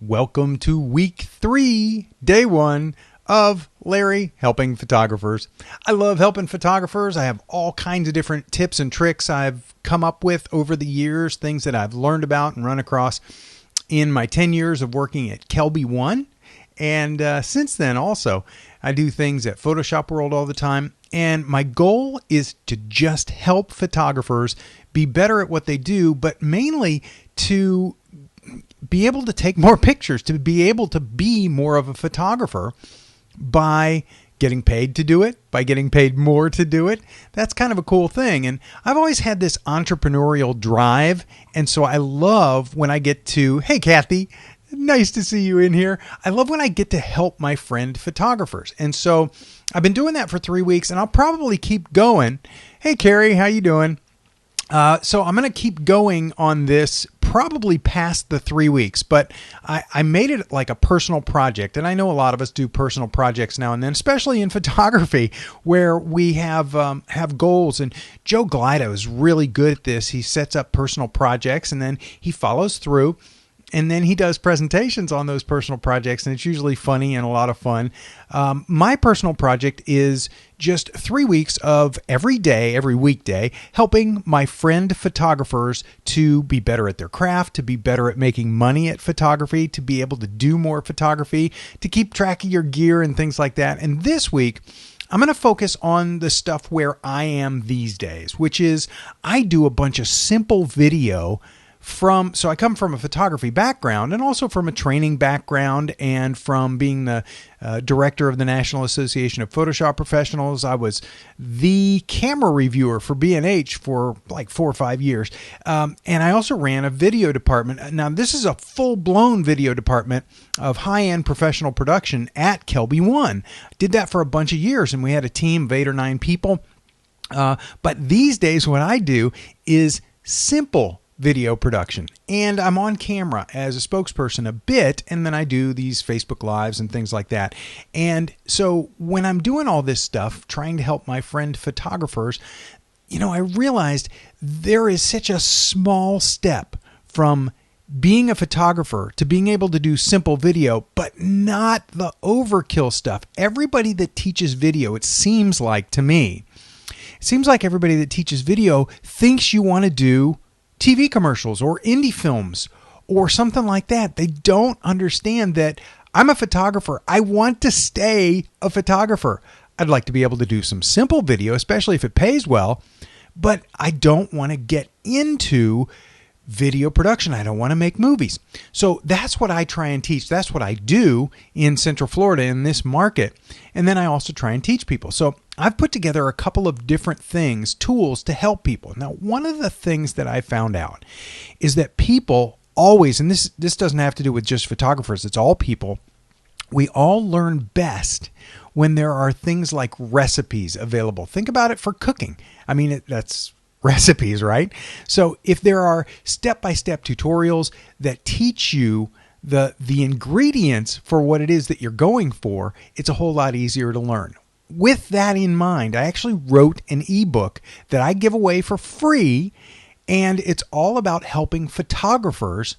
Welcome to week 3, day 1 of Larry Helping Photographers. I love helping photographers. I have all kinds of different tips and tricks I've come up with over the years, things that I've learned about and run across in my 10 years of working at Kelby One. And since then also, I do things at Photoshop World all the time. And my goal is to just help photographers be better at what they do, but mainly to be able to take more pictures, to be able to be more of a photographer by getting paid to do it, by getting paid more to do it. That's kind of a cool thing. And I've always had this entrepreneurial drive. And so I love when I get to, hey, Kathy, nice to see you in here. I love when I get to help my friend photographers. And so I've been doing that for 3 weeks, and I'll probably keep going. Hey, Carrie, how you doing? So I'm going to keep going on this probably past the 3 weeks, but I made it like a personal project. And I know a lot of us do personal projects now and then, especially in photography, where we have goals. And Joe Glido is really good at this. He sets up personal projects and then he follows through. And then he does presentations on those personal projects, and it's usually funny and a lot of fun. My personal project is just 3 weeks of every day, every weekday, helping my friend photographers to be better at their craft, to be better at making money at photography, to be able to do more photography, to keep track of your gear and things like that. And this week, I'm going to focus on the stuff where I am these days, which is I do a bunch of simple video so I come from a photography background and also from a training background and from being the director of the National Association of Photoshop Professionals. I was the camera reviewer for B&H for like 4 or 5 years. And I also ran a video department. Now, this is a full-blown video department of high-end professional production at Kelby One. Did that for a bunch of years, and we had a team of 8 or 9 people. But these days, what I do is simple video production, and I'm on camera as a spokesperson a bit, and then I do these Facebook Lives and things like that. And so when I'm doing all this stuff, trying to help my friend photographers, I realized there is such a small step from being a photographer to being able to do simple video, but not the overkill stuff. Everybody that teaches video, it seems like everybody that teaches video thinks you want to do TV commercials or indie films or something like that. They don't understand that I'm a photographer. I want to stay a photographer. I'd like to be able to do some simple video, especially if it pays well, but I don't want to get into video production. I don't want to make movies. So that's what I try and teach. That's what I do in Central Florida in this market. And then I also try and teach people. So I've put together a couple of different things, tools to help people. Now, one of the things that I found out is that people always, and this doesn't have to do with just photographers, it's all people, we all learn best when there are things like recipes available. Think about it for cooking. I mean, that's recipes, right? So if there are step-by-step tutorials that teach you the ingredients for what it is that you're going for, it's a whole lot easier to learn. With that in mind, I actually wrote an ebook that I give away for free, and it's all about helping photographers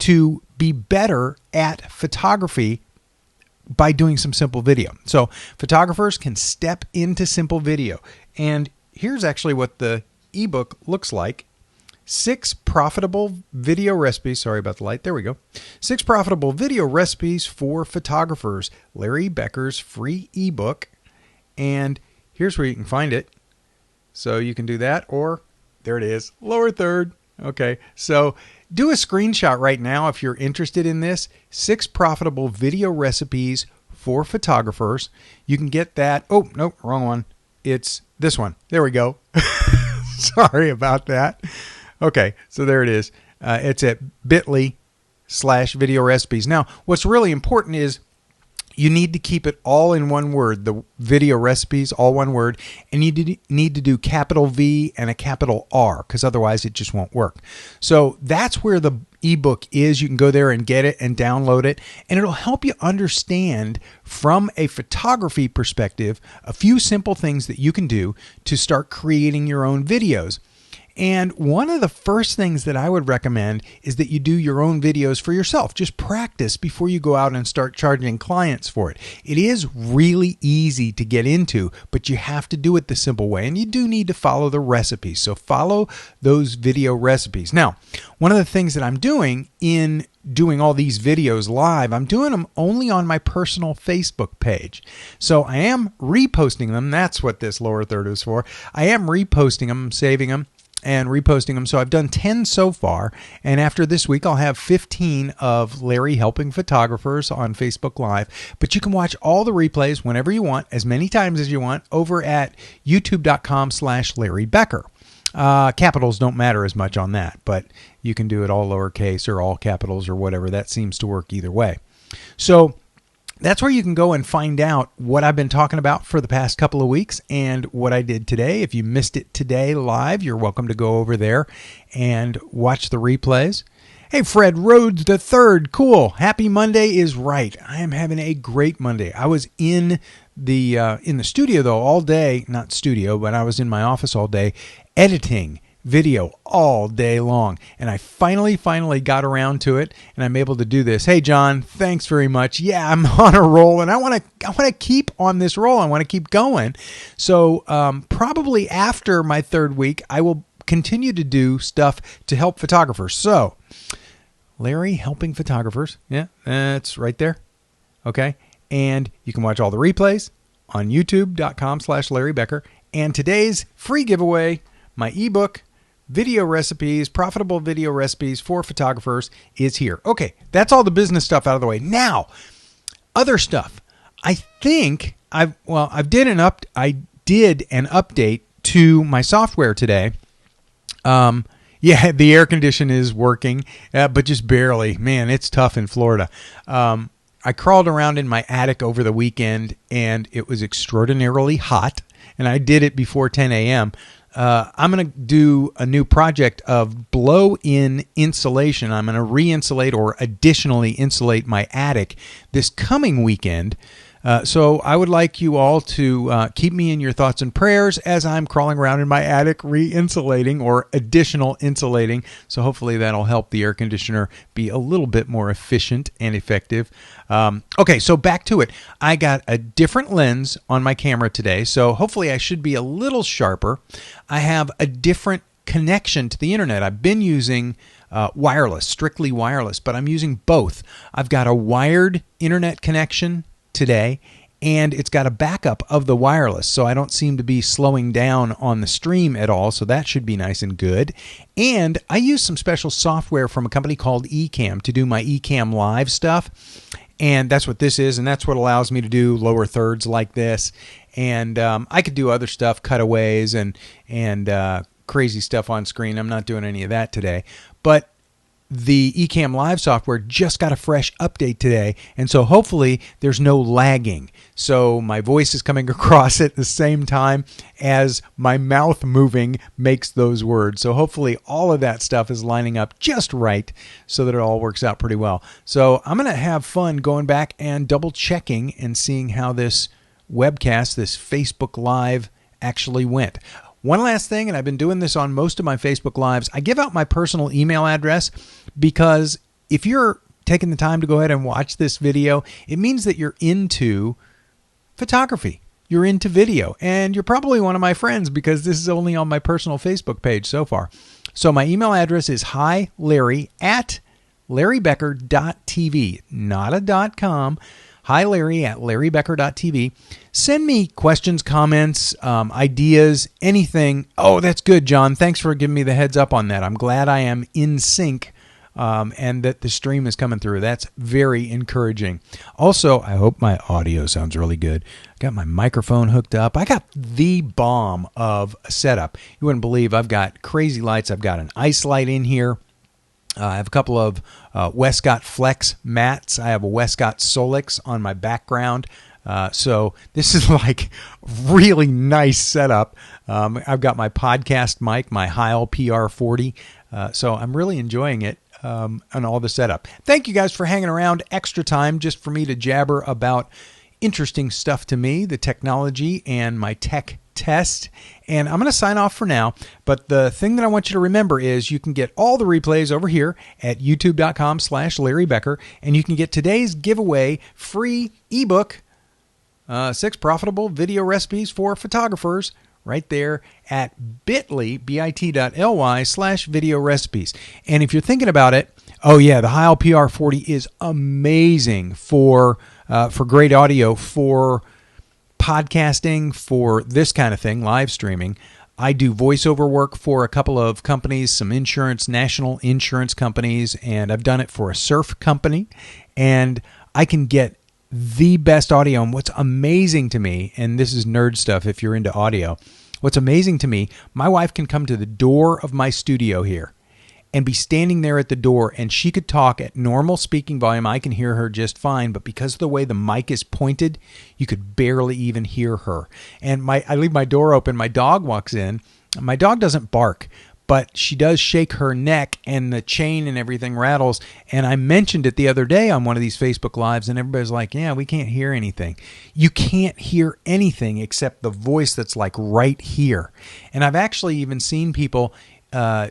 to be better at photography by doing some simple video. So photographers can step into simple video. And here's actually what the ebook looks like. 6 profitable video recipes. Sorry about the light. There we go. 6 profitable video recipes for photographers. Larry Becker's free ebook. And here's where you can find it. So you can do that, or there it is, lower third. Okay. So do a screenshot right now if you're interested in this. 6 profitable video recipes for photographers. You can get that. Oh, nope, wrong one. It's this one. There we go. Sorry about that. Okay, so there it is. It's at bit.ly/video recipes. Now, what's really important is you need to keep it all in one word, the video recipes, all one word, and you need to do capital V and a capital R, because otherwise it just won't work. So that's where the ebook is. You can go there and get it and download it, and it'll help you understand from a photography perspective a few simple things that you can do to start creating your own videos. And one of the first things that I would recommend is that you do your own videos for yourself. Just practice before you go out and start charging clients for it. It is really easy to get into, but you have to do it the simple way. And you do need to follow the recipes. So follow those video recipes. Now, one of the things that I'm doing in doing all these videos live, I'm doing them only on my personal Facebook page. So I am reposting them. That's what this lower third is for. I am reposting them, saving them, and reposting them. So I've done 10 so far. And after this week, I'll have 15 of Larry Helping Photographers on Facebook Live. But you can watch all the replays whenever you want, as many times as you want, over at youtube.com/Larry Becker. Capitals don't matter as much on that, but you can do it all lowercase or all capitals or whatever. That seems to work either way. So that's where you can go and find out what I've been talking about for the past couple of weeks and what I did today. If you missed it today live, you're welcome to go over there and watch the replays. Hey, Fred Rhodes III. Cool. Happy Monday is right. I am having a great Monday. I was in the studio, though, all day. Not studio, but I was in my office all day editing video all day long. And I finally got around to it, and I'm able to do this. Hey, John, thanks very much. Yeah, I'm on a roll, and I want to keep on this roll. I want to keep going. So probably after my third week, I will continue to do stuff to help photographers. So Larry Helping Photographers. Yeah, that's right there. Okay. And you can watch all the replays on youtube.com/Larry Becker. And today's free giveaway, my ebook, Video Recipes, Profitable Video Recipes for Photographers, is here. Okay, that's all the business stuff out of the way. Now, other stuff. I think I did an update to my software today. Yeah, the air condition is working, but just barely. Man, it's tough in Florida. I crawled around in my attic over the weekend, and it was extraordinarily hot, and I did it before 10 a.m. I'm going to do a new project of blow-in insulation. I'm going to re-insulate or additionally insulate my attic this coming weekend. So I would like you all to keep me in your thoughts and prayers as I'm crawling around in my attic re-insulating or additional insulating. So hopefully that'll help the air conditioner be a little bit more efficient and effective. Okay, so back to it. I got a different lens on my camera today, so hopefully I should be a little sharper. I have a different connection to the internet. I've been using wireless, strictly wireless, but I'm using both. I've got a wired internet connection today, and it's got a backup of the wireless, so I don't seem to be slowing down on the stream at all, so that should be nice and good. And I use some special software from a company called Ecamm to do my Ecamm Live stuff, and that's what this is, and that's what allows me to do lower thirds like this. And I could do other stuff, cutaways and crazy stuff on screen. I'm not doing any of that today, but the Ecamm Live software just got a fresh update today, and so hopefully there's no lagging. So my voice is coming across at the same time as my mouth moving makes those words. So hopefully all of that stuff is lining up just right so that it all works out pretty well. So I'm going to have fun going back and double checking and seeing how this webcast, this Facebook Live, actually went. One last thing, and I've been doing this on most of my Facebook Lives, I give out my personal email address because if you're taking the time to go ahead and watch this video, it means that you're into photography. You're into video, and you're probably one of my friends because this is only on my personal Facebook page so far. So my email address is hilarry@larrybecker.tv, not a .com. hilarry@larrybecker.tv. Send me questions, comments, ideas, anything. Oh, that's good, John. Thanks for giving me the heads up on that. I'm glad I am in sync and that the stream is coming through. That's very encouraging. Also, I hope my audio sounds really good. I got my microphone hooked up. I got the bomb of a setup. You wouldn't believe I've got crazy lights. I've got an ice light in here. I have a couple of Westcott Flex mats. I have a Westcott Solix on my background. So this is like really nice setup. I've got my podcast mic, my Heil PR40. So I'm really enjoying it and all the setup. Thank you guys for hanging around extra time just for me to jabber about interesting stuff to me, the technology and my tech test. And I'm going to sign off for now. But the thing that I want you to remember is you can get all the replays over here at youtube.com/Larry Becker. And you can get today's giveaway free ebook, 6 profitable video recipes for photographers, right there at bit.ly/video recipes. And if you're thinking about it, oh yeah, the Heil PR40 is amazing for great audio, for podcasting, for this kind of thing, live streaming. I do voiceover work for a couple of companies, some national insurance companies, and I've done it for a surf company. And I can get the best audio. And what's amazing to me, and this is nerd stuff if you're into audio, what's amazing to me, my wife can come to the door of my studio here and be standing there at the door, and she could talk at normal speaking volume. I can hear her just fine, but because of the way the mic is pointed, you could barely even hear her. And I leave my door open. My dog walks in. My dog doesn't bark, but she does shake her neck, and the chain and everything rattles. And I mentioned it the other day on one of these Facebook Lives, and everybody's like, yeah, we can't hear anything. You can't hear anything except the voice that's like right here. And I've actually even seen people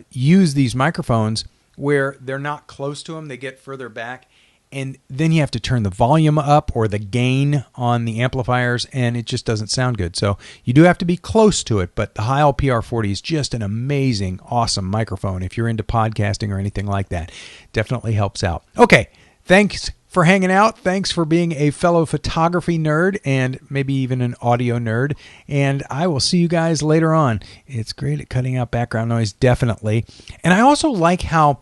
use these microphones where they're not close to them. They get further back, and then you have to turn the volume up or the gain on the amplifiers, and it just doesn't sound good. So you do have to be close to it, but the Heil PR40 is just an amazing, awesome microphone. If you're into podcasting or anything like that, definitely helps out. Okay, thanks for hanging out. Thanks for being a fellow photography nerd and maybe even an audio nerd. And I will see you guys later on. It's great at cutting out background noise, definitely. And I also like how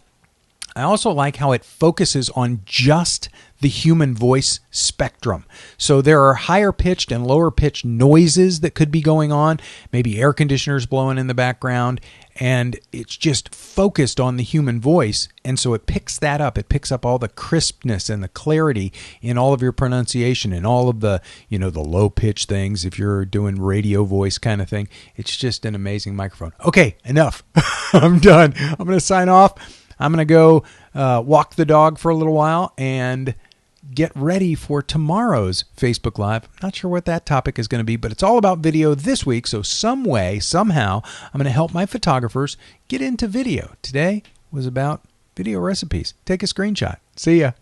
it focuses on just the human voice spectrum. So there are higher pitched and lower pitched noises that could be going on, maybe air conditioners blowing in the background, and it's just focused on the human voice. And so it picks that up. It picks up all the crispness and the clarity in all of your pronunciation and all of the, the low pitch things if you're doing radio voice kind of thing. It's just an amazing microphone. Okay, enough. I'm done. I'm going to sign off. I'm going to go walk the dog for a little while and get ready for tomorrow's Facebook Live. Not sure what that topic is going to be, but it's all about video this week. So some way, somehow, I'm going to help my photographers get into video. Today was about video recipes. Take a screenshot. See ya.